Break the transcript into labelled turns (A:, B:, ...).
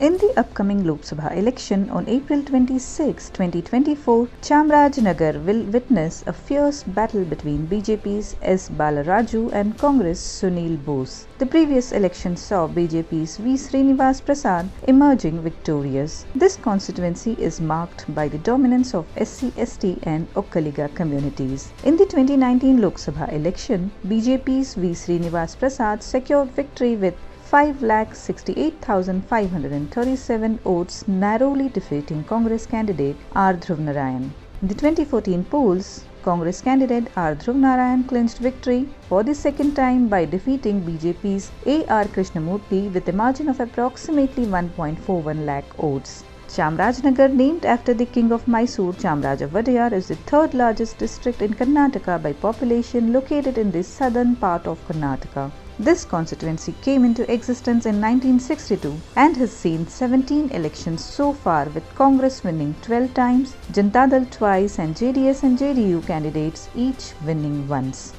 A: In the upcoming Lok Sabha election on April 26, 2024, Chamarajanagar will witness a fierce battle between BJP's S Balaraju and Congress Sunil Bose. The previous election saw BJP's V Srinivas Prasad emerging victorious. This constituency is marked by the dominance of SC/ST and Vokkaliga communities. In the 2019 Lok Sabha election, BJP's V Srinivas Prasad secured victory with 5,68,537 votes, narrowly defeating Congress candidate R Dhruvanarayan. In the 2014 polls, Congress candidate R Dhruvanarayan clinched victory for the second time by defeating BJP's A. Krishnamurthy with a margin of approximately 1.41 lakh votes. Chamarajanagar, named after the king of Mysore, Chamaraja Wadiyar, is the third largest district in Karnataka by population, located in the southern part of Karnataka. This constituency came into existence in 1962 and has seen 17 elections so far, with Congress winning 12 times, Janata Dal twice and JDS and JD candidates each winning once.